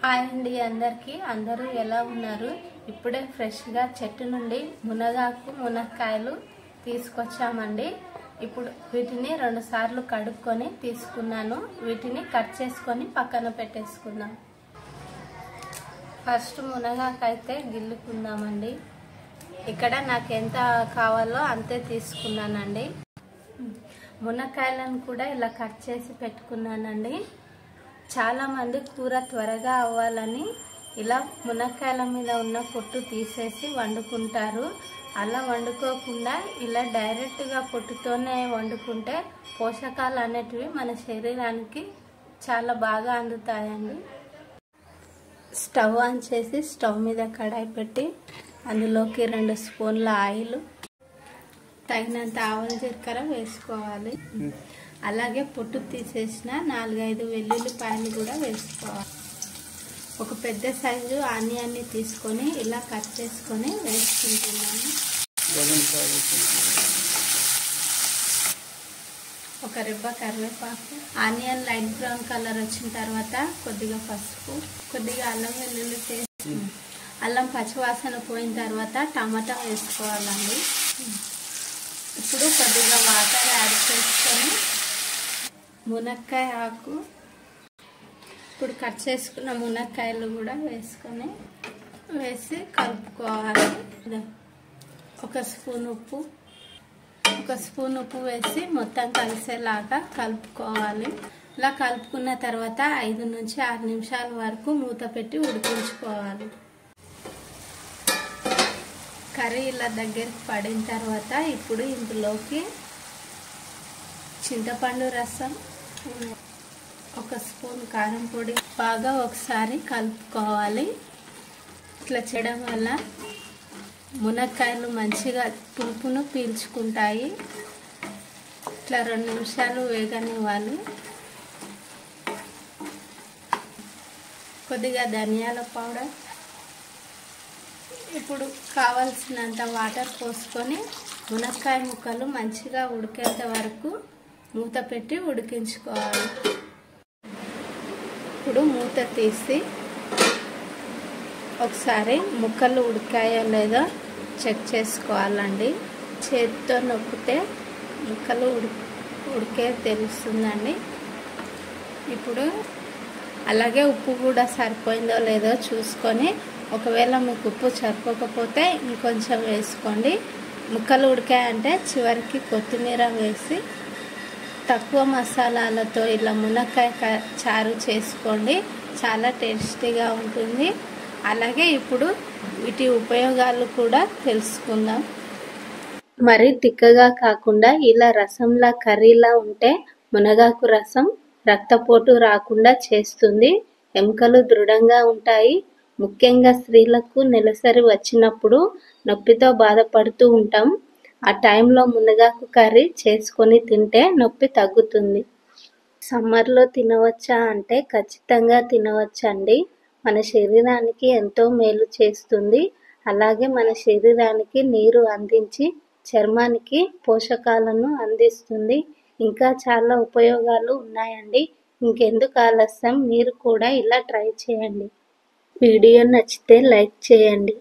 Hi అండి అందరికీ. అందరూ ఎలా ఉన్నారు? ఇప్పుడే ఫ్రెష్గా చెట్టు నుండి మునక్కాయలు తీసుకొచ్చామండి. ఇప్పుడు వీటిని 2 సార్లు కడుక్కొని తీసుకున్నాను. వీటిని కట్ చేసుకొని పక్కన పెట్టేసుకుందాం. ఫస్ట్ మునగాకైతే గిల్లుకుందామండి. ఇక్కడ నాకు ఎంత కావాలో అంతే తీసుకున్నానండి. మునక్కాయలను కూడా ఇలా కట్ చేసి పెట్టుకున్నానండి. చాలా మంది కూర త్వరగా అవ్వాలని ఇలా మునక్కాయల మీద ఉన్న పొట్టు తీసేసి వండుకుంటారు. అలా వండుకోకుండా ఇలా డైరెక్ట్గా పొట్టుతోనే వండుకుంటే పోషకాలు అనేటివి మన శరీరానికి చాలా బాగా అందుతాయండి. స్టవ్ ఆన్ చేసి స్టవ్ మీద కడాయి పెట్టి అందులోకి 2 స్పూన్ల ఆయిల్, తగినంత ఆవాల జీలకర్ర వేసుకోవాలి. అలాగే పొట్టు తీసేసిన 4-5 వెల్లుల్లిపాయలు కూడా వేసుకోవాలి. ఒక పెద్ద సైజు ఆనియన్ని తీసుకొని ఇలా కట్ చేసుకొని వేసుకుంటున్నాను. ఒక రెబ్బ కరివేపాకు. ఆనియన్ లైట్ బ్రౌన్ కలర్ వచ్చిన తర్వాత కొద్దిగా పసుపు, కొద్దిగా అల్లం వెల్లుల్లి పేస్ట్, అల్లం పచ్చివాసన పోయిన తర్వాత టమాటా వేసుకోవాలండి. ఇప్పుడు కొద్దిగా వాటర్ యాడ్ చేసుకొని మునక్కాయ ఆకు, ఇప్పుడు కట్ చేసుకున్న మునక్కాయలు కూడా వేసి కలుపుకోవాలి. 1 స్పూన్ ఉప్పు వేసి మొత్తం కలిసేలాగా కలుపుకోవాలి. ఇలా కలుపుకున్న తర్వాత 5 నుంచి 6 నిమిషాల వరకు మూత పెట్టి ఉడికించుకోవాలి. కర్రీ ఇలా దగ్గరికి పడిన తర్వాత ఇప్పుడు ఇందులోకి చింతపండు రసం, 1 స్పూన్ కారం పొడి బాగా ఒకసారి కలుపుకోవాలి. ఇట్లా చేయడం వల్ల మునక్కాయలు మంచిగా పులుపును పీల్చుకుంటాయి. ఇట్లా 2 నిమిషాలు వేగనివ్వాలి. కొద్దిగా ధనియాల పౌడర్, ఇప్పుడు కావాల్సినంత వాటర్ పోసుకొని మునక్కాయ ముక్కలు మంచిగా ఉడికేంత వరకు మూత పెట్టి ఉడికించుకోవాలి. ఇప్పుడు మూత తీసి ఒకసారి ముక్కలు ఉడికాయో లేదో చెక్ చేసుకోవాలండి. చేతితో నొక్కితే ముక్కలు ఉడికే తెలుస్తుందండి. ఇప్పుడు అలాగే ఉప్పు కూడా సరిపోయిందో లేదో చూసుకొని, ఒకవేళ మీకు ఉప్పు సరిపోకపోతే ఇంకొంచెం వేసుకోండి. ముక్కలు ఉడికాయంటే చివరికి కొత్తిమీర వేసి తక్కువ మసాలాలతో ఇలా మునక్కాయ చారు చేసుకోండి. చాలా టేస్టీగా ఉంటుంది. అలాగే ఇప్పుడు వీటి ఉపయోగాలు కూడా తెలుసుకుందాం. మరి తిక్కగా కాకుండా ఇలా రసంలా కర్రీలా ఉంటే మునగాకు రసం రక్తపోటు రాకుండా చేస్తుంది. ఎముకలు దృఢంగా ఉంటాయి. ముఖ్యంగా స్త్రీలకు నెలసరి వచ్చినప్పుడు నొప్పితో బాధపడుతూ ఉంటాం. ఆ టైంలో మునగాకు కర్రీ చేసుకొని తింటే నొప్పి తగ్గుతుంది. సమ్మర్లో తినవచ్చా అంటే ఖచ్చితంగా తినవచ్చండి. మన శరీరానికి ఎంతో మేలు చేస్తుంది. అలాగే మన శరీరానికి నీరు అందించి చర్మానికి పోషకాలను అందిస్తుంది. ఇంకా చాలా ఉపయోగాలు ఉన్నాయండి. ఇంకెందుకు ఆలస్యం, మీరు కూడా ఇలా ట్రై చేయండి. వీడియో నచ్చితే లైక్ చేయండి.